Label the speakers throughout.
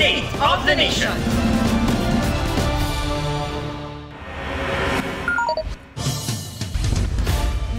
Speaker 1: State of the Nation.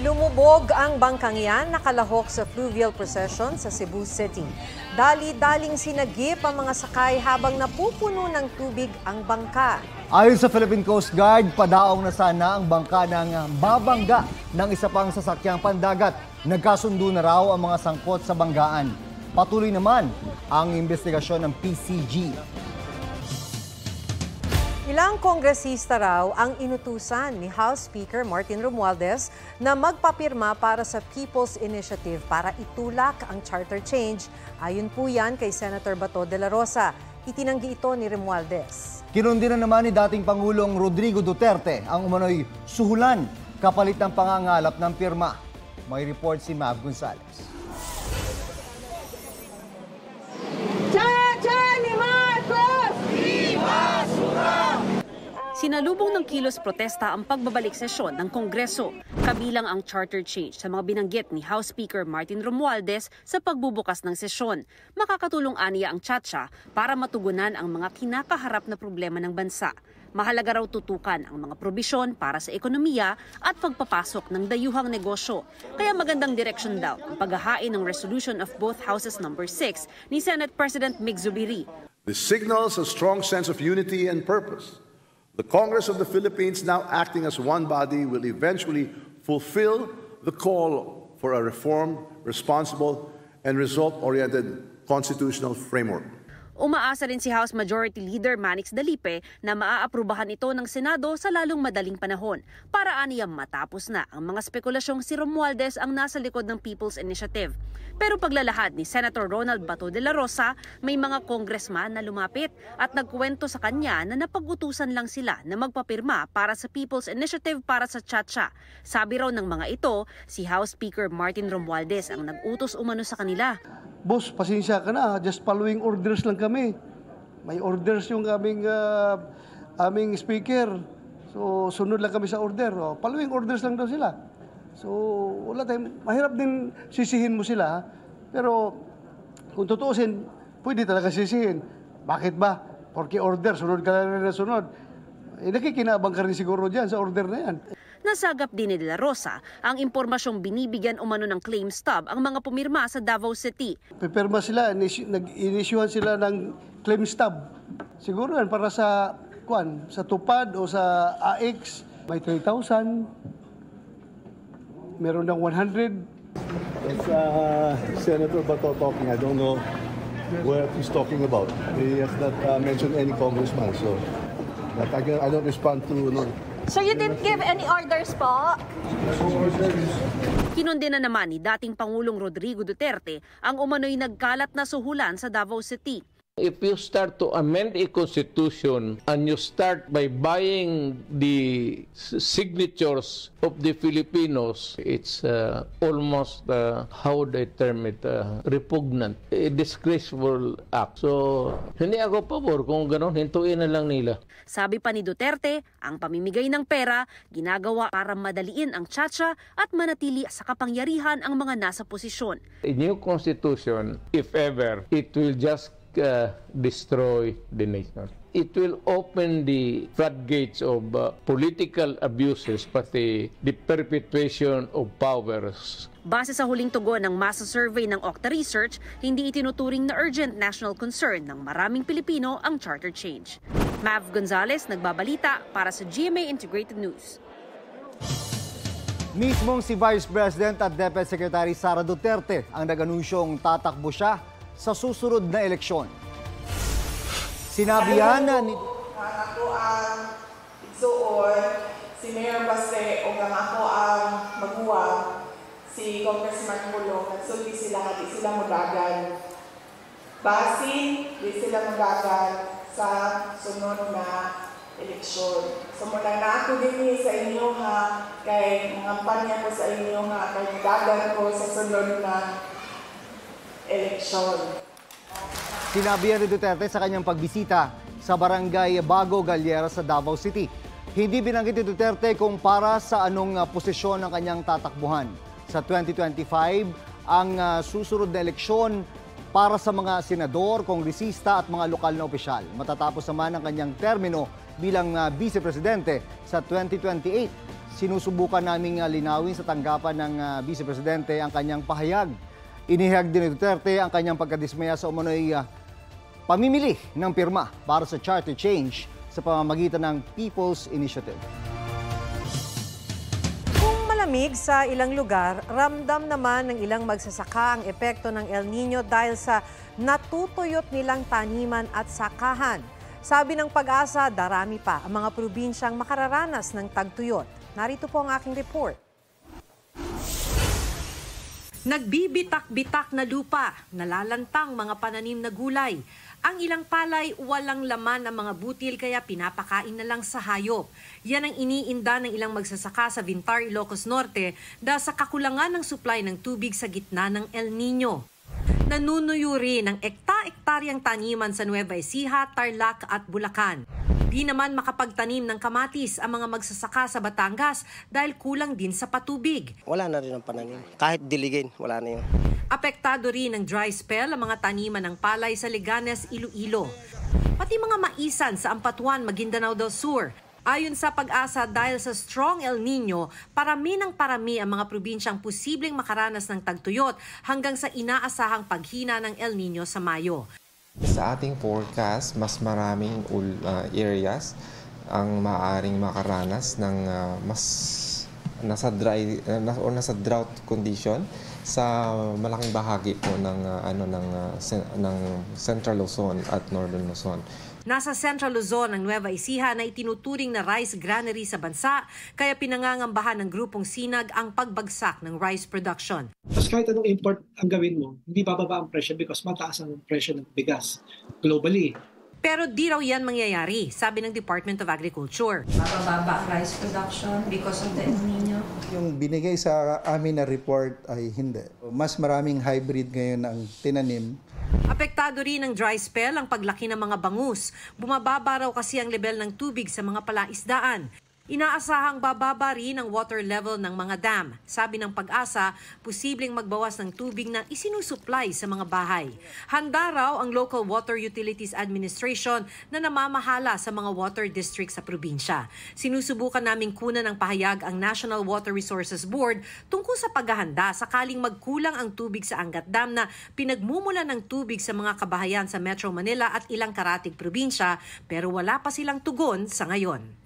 Speaker 2: Lumubog ang bangkang iyan, nakalahok sa fluvial procession sa Cebu City. Dali-daling sinagip ang mga sakay habang napupuno ng tubig ang bangka.
Speaker 3: Ayon sa Philippine Coast Guard, padaong na sana ang bangka ng babangga ng isa pang sasakyang pandagat. Nagkasundo na raw ang mga sangkot sa banggaan. Patuloy naman ang investigasyon ng PCG.
Speaker 2: Ilang kongresista raw ang inutusan ni House Speaker Martin Romualdez na magpapirma para sa People's Initiative para itulak ang charter change. Ayon po yan kay Senator Bato de la Rosa. Itinanggi ito ni Romualdez.
Speaker 3: Kinundi na naman ni dating Pangulong Rodrigo Duterte ang umano'y suhulan kapalit ng pangangalap ng pirma. May report si Mav Gonzales.
Speaker 4: Sinalubong ng kilos protesta ang pagbabalik sesyon ng Kongreso, kabilang ang charter change sa mga binanggit ni House Speaker Martin Romualdez sa pagbubukas ng sesyon. Makakatulong aniya ang Chacha para matugunan ang mga kinakaharap na problema ng bansa. Mahalaga raw tutukan ang mga probisyon para sa ekonomiya at pagpapasok ng dayuhang negosyo. Kaya magandang direksyon daw ang paghahain ng resolution of both houses number 6 ni Senate President Mig Zubiri.
Speaker 5: This signals a strong sense of unity and purpose. The Congress of the Philippines, now acting as one body, will eventually fulfill the call for a reformed, responsible, and result-oriented constitutional framework.
Speaker 4: Umaasa rin si House Majority Leader Manix Dalipe na maaaprubahan ito ng Senado sa lalong madaling panahon para aniyang matapos na ang mga spekulasyong si Romualdez ang nasa likod ng People's Initiative. Pero paglalahad ni Senator Ronald Bato de la Rosa, may mga congressman na lumapit at nagkwento sa kanya na napag-utusan lang sila na magpapirma para sa People's Initiative para sa Chacha. Sabi raw ng mga ito, si House Speaker Martin Romualdez ang nag-utos umano sa kanila.
Speaker 6: Boss, pasensya ka na, just following orders lang kami. May orders yung aming speaker. So, sunod lang kami sa order. Following orders lang daw sila. So, wala tayong, mahirap din sisihin mo sila. Pero, kung tutuusin, pwede talaga sisihin. Bakit ba? Porque order, sunod ka lang na sunod. Nakikinabang ka rin siguro dyan sa order na yan.
Speaker 4: Nasagap din ni De La Rosa ang impormasyong binibigyan umano ng claim stub ang mga pumirma sa Davao City.
Speaker 6: Pipirma sila, nag-inisyuhan sila ng claim stub. Siguro yan para sa tupad o sa AX. May 3,000, meron ng 100.
Speaker 5: It's Senator Bato talking. I don't know what he's talking about. He has not mentioned any congressman, so I don't respond to.
Speaker 7: So you didn't give any orders po?
Speaker 4: Kinundi na naman ni dating Pangulong Rodrigo Duterte ang umano'y nagkalat na suhulan sa Davao City.
Speaker 8: If you start to amend a constitution and you start by buying the signatures of the Filipinos, it's almost, how they term it, repugnant, a disgraceful act. So, hindi ako pabor kung gano'n, hintuin na lang nila.
Speaker 4: Sabi pa ni Duterte, ang pamimigay ng pera ginagawa para madaliin ang Chacha at manatili sa kapangyarihan ang mga nasa posisyon.
Speaker 8: A new constitution, if ever, it will just destroy the nation. It will open the floodgates of political abuses, pati the perpetuation of powers.
Speaker 4: Base sa huling tugon ng masa survey ng Octa Research, hindi itinuturing na urgent national concern ng maraming Pilipino ang charter change. Mav Gonzales, nagbabalita para sa GMA Integrated News.
Speaker 3: Mismong si Vice President at Deputy Secretary Sara Duterte ang nag-anunsyong tatakbo siya sa susunod na eleksyon. Sinabi yan ni...
Speaker 9: Ako ang igsuon, si Mayor Baste o ako ang maguwang, si Congressman Mulong, nagsulti sila, di sila magagan. Basin, di sila magagan sa sunod na eleksyon. So mula na ako din sa inyo ha, kay mangampanya ko sa inyo ha, kay magagan ko sa sunod na eleksyon.
Speaker 3: Sinabi ni Duterte sa kanyang pagbisita sa barangay Bago Galliera sa Davao City. Hindi binanggit ni Duterte kung para sa anong posisyon ng kanyang tatakbuhan. Sa 2025, ang susunod na eleksyon, para sa mga senador, kongresista at mga lokal na opisyal. Matatapos naman ang kanyang termino bilang Vice Presidente sa 2028. Sinusubukan naming linawin sa tanggapan ng Vice Presidente ang kanyang pahayag. Inihayag din ni Duterte ang kanyang pagkadismaya sa umano'y pamimili ng pirma para sa charter change sa pamamagitan ng People's Initiative.
Speaker 2: Malamig sa ilang lugar, ramdam naman ng ilang magsasaka ang epekto ng El Nino dahil sa natutuyot nilang taniman at sakahan. Sabi ng Pag-asa, darami pa ang mga probinsyang makararanas ng tagtuyot. Narito po ang aking report. Nagbibitak-bitak na lupa, nalalantang mga pananim na gulay. Ang ilang palay walang laman ang mga butil kaya pinapakain na lang sa hayop. Yan ang iniinda ng ilang magsasaka sa Vintar, Ilocos Norte dahil sa kakulangan ng supply ng tubig sa gitna ng El Nino. Nanunuyo rin ng ekta-ektaryang taniman sa Nueva Ecija, Tarlac at Bulacan. Di naman makapagtanim ng kamatis ang mga magsasaka sa Batangas dahil kulang din sa patubig.
Speaker 1: Wala na rin ang pananim. Kahit diligin, wala na yun.
Speaker 2: Apektado rin ng dry spell ang mga taniman ng palay sa Leganes, Iloilo. Pati mga maisan sa Ampatuan, Maguindanao del Sur. Ayon sa Pag-asa, dahil sa strong El Nino, parami ng parami ang mga probinsyang posibleng makaranas ng tagtuyot hanggang sa inaasahang paghina ng El Nino sa Mayo.
Speaker 10: Sa ating forecast, mas maraming areas ang maaaring makaranas ng mas nasa drought condition sa malaking bahagi po ng Central Luzon at Northern Luzon.
Speaker 2: Nasa Central Luzon ang Nueva Ecija na itinuturing na rice granary sa bansa, kaya pinangangambahan ng grupong Sinag ang pagbagsak ng rice production.
Speaker 11: Tapos kahit anong import ang gawin mo, hindi bababa ang presyo because mataas ang presyo ng bigas globally.
Speaker 2: Pero di raw yan mangyayari, sabi ng Department of Agriculture.
Speaker 12: Mabababa ang rice production because of the El Nino?
Speaker 13: Yung binigay sa amin na report ay hindi. Mas maraming hybrid ngayon ang tinanim.
Speaker 2: Apektado rin ng dry spell ang paglaki ng mga bangus. Bumababa raw kasi ang level ng tubig sa mga palaisdaan. Inaasahang bababa rin ang water level ng mga dam. Sabi ng Pag-asa, posibleng magbawas ng tubig na isinusupply sa mga bahay. Handa raw ang Local Water Utilities Administration na namamahala sa mga water districts sa probinsya. Sinusubukan naming kunan ng pahayag ang National Water Resources Board tungkol sa paghahanda sakaling magkulang ang tubig sa Angat Dam na pinagmumula ng tubig sa mga kabahayan sa Metro Manila at ilang karatig probinsya, pero wala pa silang tugon sa ngayon.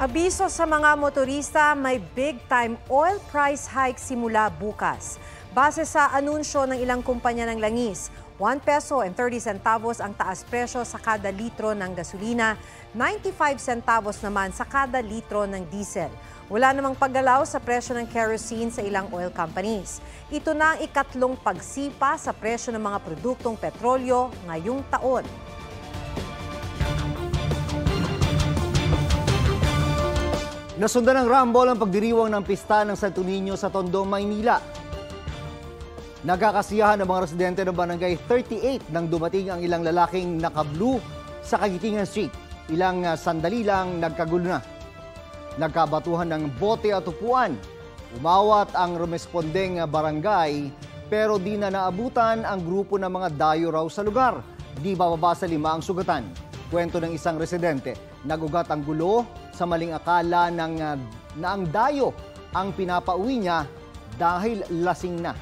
Speaker 2: Abiso sa mga motorista, may big-time oil price hike simula bukas. Base sa anunsyo ng ilang kumpanya ng langis, 1 peso and 30 centavos ang taas presyo sa kada litro ng gasolina, 95 centavos naman sa kada litro ng diesel. Wala namang paggalaw sa presyo ng kerosene sa ilang oil companies. Ito na ang ikatlong pagsipa sa presyo ng mga produktong petrolyo ngayong taon.
Speaker 3: Nasundan ng rambol ang pagdiriwang ng pista ng Santo Niño sa Tondo, Maynila. Nagkakasiyahan ng mga residente ng Barangay 38 nang dumating ang ilang lalaking naka-blue sa Kagitingan Street. Ilang sandali lang nagkagulo na. Nagkabatuhan ng bote at upuan. Umawat ang rumespondeng barangay pero di na naabutan ang grupo ng mga dayo raw sa lugar. Di bababa sa 5 ang sugatan. Kwento ng isang residente, nagugat ang gulo sa maling akala na ang dayo ang pinapauwi niya dahil lasing na.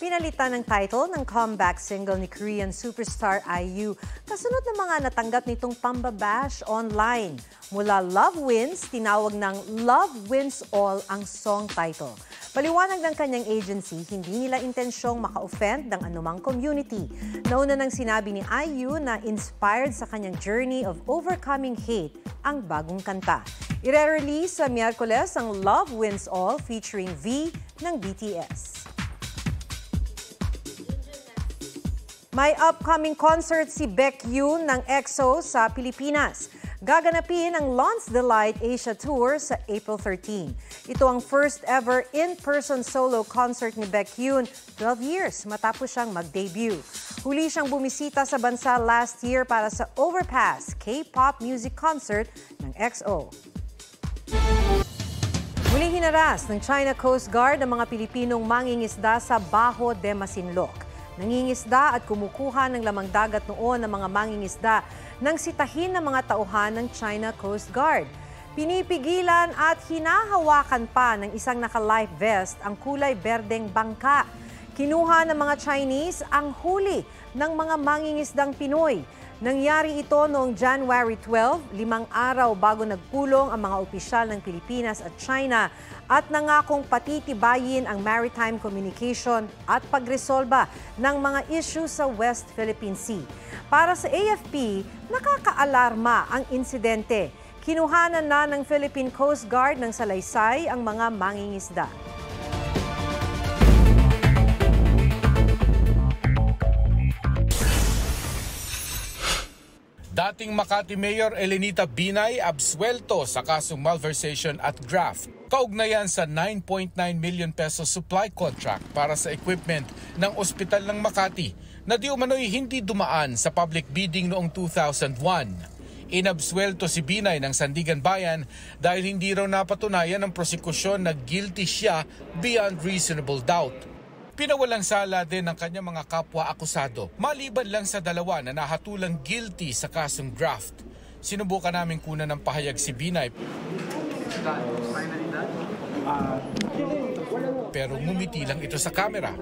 Speaker 2: Pinalitan ng title ng comeback single ni Korean superstar IU kasunod ng mga natanggap nitong pambabash online. Mula Love Wins, tinawag ng Love Wins All ang song title. Paliwanag ng kanyang agency, hindi nila intensyong maka-offend ng anumang community. Nauna nang sinabi ni IU na inspired sa kanyang journey of overcoming hate ang bagong kanta. Ire-release sa Miyerkules ang Love Wins All featuring V ng BTS. May upcoming concert si Baekhyun ng EXO sa Pilipinas. Gaganapin ang Launch Delight Asia Tour sa April 13. Ito ang first ever in-person solo concert ni Baekhyun 12 years matapos siyang mag-debut. Huli siyang bumisita sa bansa last year para sa Overpass K-pop music concert ng EXO. Muli hinaras ng China Coast Guard ang mga Pilipinong mangingisda sa Bajo de Masinloc. Nangingisda at kumukuha ng lamang dagat noon ang mga mangingisda nang sitahin ng mga tauhan ng China Coast Guard. Pinipigilan at hinahawakan pa ng isang naka-life vest ang kulay berdeng bangka. Kinuha ng mga Chinese ang huli ng mga mangingisdang Pinoy. Nangyari ito noong January 12, 5 araw bago nagpulong ang mga opisyal ng Pilipinas at China at nangakong patitibayin ang maritime communication at pagresolba ng mga issue sa West Philippine Sea. Para sa AFP, nakakaalarma ang insidente. Kinuhanan na ng Philippine Coast Guard ng salaysay ang mga mangingisda.
Speaker 14: Dating Makati Mayor Elenita Binay absuelto sa kasong malversation at graft. Kaugnayan sa 9.9 million peso supply contract para sa equipment ng ospital ng Makati na di umano'y hindi dumaan sa public bidding noong 2001. Inabsuelto si Binay ng Sandigan Bayan dahil hindi raw napatunayan ng prosekusyon na guilty siya beyond reasonable doubt. Pinawalang sala din ng kanyang mga kapwa-akusado, maliban lang sa dalawa na nahatulang guilty sa kasong graft. Sinubukan namin kunan ng pahayag si Binay, pero ngumiti lang ito sa kamera.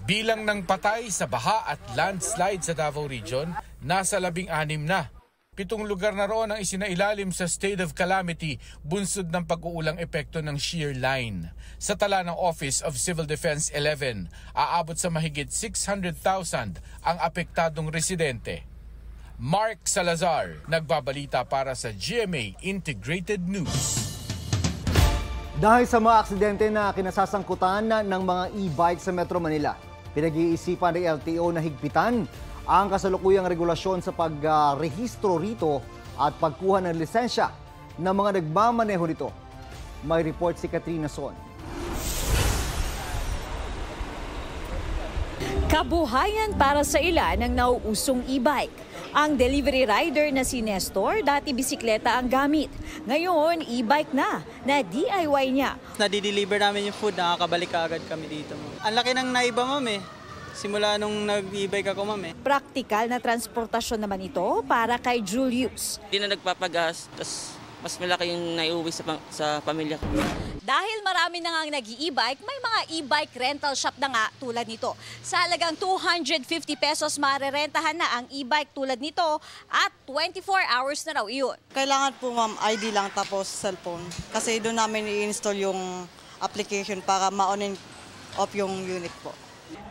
Speaker 14: Bilang ng patay sa baha at landslide sa Davao Region, nasa 16 na. 7 lugar na roon ang isinailalim sa state of calamity bunsod ng pag-uulang epekto ng shear line. Sa tala ng Office of Civil Defense 11, aabot sa mahigit 600,000 ang apektadong residente. Mark Salazar, nagbabalita para sa GMA Integrated News.
Speaker 3: Dahil sa mga aksidente na kinasasangkutan ng mga e-bike sa Metro Manila, pinag-iisipan ng LTO na higpitan ang kasalukuyang regulasyon sa pagrehistro rito at pagkuha ng lisensya ng mga nagmamaneho nito. May report si Katrina Son.
Speaker 15: Kabuhayan para sa ilan ng nauusong e-bike. Ang delivery rider na si Nestor, dati bisikleta ang gamit. Ngayon, e-bike na DIY niya.
Speaker 16: Nadi-deliver namin yung food, nakakabalik agad kami dito. Ang laki ng naiba, ma'am eh. Simula nung nag-e-bike ako, ma'am eh.
Speaker 15: Praktikal na transportasyon naman ito para kay Julius.
Speaker 17: Hindi na nagpapagas, tapos mas malaki yung naiuwi sa pamilya ko.
Speaker 18: Dahil marami na nga nag-e-bike, may mga e-bike rental shop na nga tulad nito. Sa halagang 250 pesos marerentahan na ang e-bike tulad nito at 24 hours na raw iyon.
Speaker 19: Kailangan po ma'am ID lang tapos cellphone kasi doon namin i-install yung application para ma-on and off yung unit po.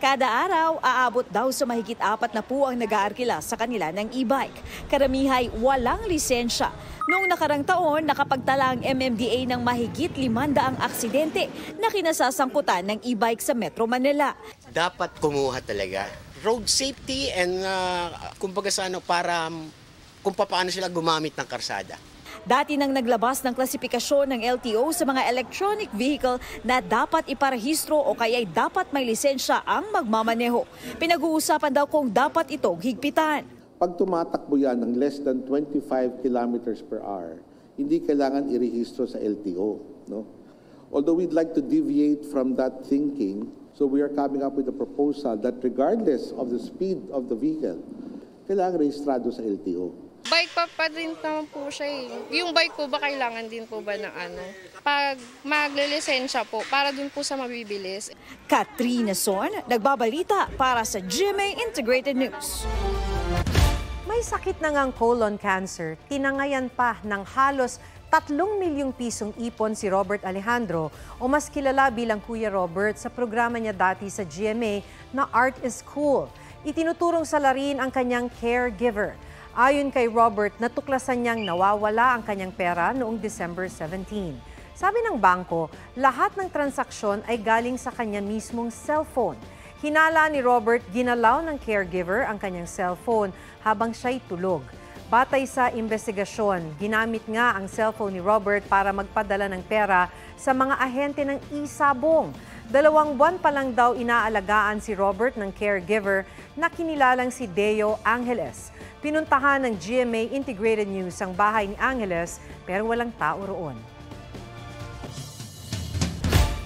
Speaker 15: Kada araw, aabot daw sa mahigit 4 na po ang nag-aarkila sa kanila ng e-bike. Karamihay walang lisensya. Noong nakarang taon, nakapagtala ang MMDA ng mahigit 500 aksidente na kinasasangkutan ng e-bike sa Metro Manila.
Speaker 20: Dapat kumuha talaga. Road safety and kumbaga sa para kung paano sila gumamit ng karsada.
Speaker 15: Dati nang naglabas ng klasifikasyon ng LTO sa mga electronic vehicle na dapat iparehistro o kaya'y dapat may lisensya ang magmamaneho. Pinag-uusapan daw kung dapat itong higpitan.
Speaker 21: Pag tumatakbo yan ng less than 25 kilometers per hour, hindi kailangan irehistro sa LTO. No? Although we'd like to deviate from that thinking, so we are coming up with a proposal that regardless of the speed of the vehicle, kailangan rehistrado sa LTO.
Speaker 22: Bike pa din naman po siya eh. Yung bike po ba kailangan din po ba ng pag maglilisensya po, para dun po sa mabibilis.
Speaker 15: Katrina Son, nagbabalita para sa GMA Integrated News.
Speaker 2: May sakit na ngang colon cancer, tinangayan pa ng halos 3 milyong pisong ipon si Robert Alejandro o mas kilala bilang Kuya Robert sa programa niya dati sa GMA na Art is Cool. Itinuturong salarin ang kanyang caregiver. Ayon kay Robert, natuklasan niyang nawawala ang kanyang pera noong December 17. Sabi ng bangko, lahat ng transaksyon ay galing sa kanya mismong cellphone. Hinala ni Robert, ginalaw ng caregiver ang kanyang cellphone habang siya'y tulog. Batay sa investigasyon, ginamit nga ang cellphone ni Robert para magpadala ng pera sa mga ahente ng e-sabong. 2 buwan pa lang daw inaalagaan si Robert ng caregiver na kinilalang si Deo Angeles. Pinuntahan ng GMA Integrated News ang bahay ni Angeles pero walang tao roon.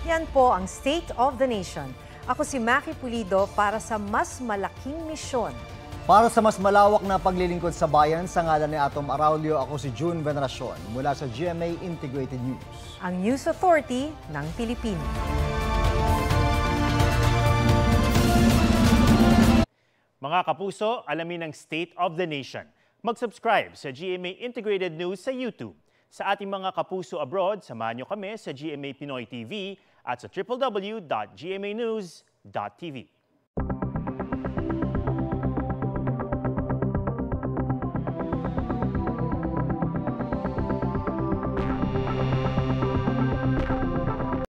Speaker 2: Yan po ang State of the Nation. Ako si Maki Pulido para sa mas malaking misyon.
Speaker 3: Para sa mas malawak na paglilingkod sa bayan, sa ngalan ni Atom Araulio, ako si June Veneracion mula sa GMA Integrated News.
Speaker 2: Ang News Authority ng Pilipinas.
Speaker 5: Mga kapuso, alamin ang State of the Nation. Mag-subscribe sa GMA Integrated News sa YouTube. Sa ating mga kapuso abroad, samahan niyo kami sa GMA Pinoy TV at sa www.gmanews.tv.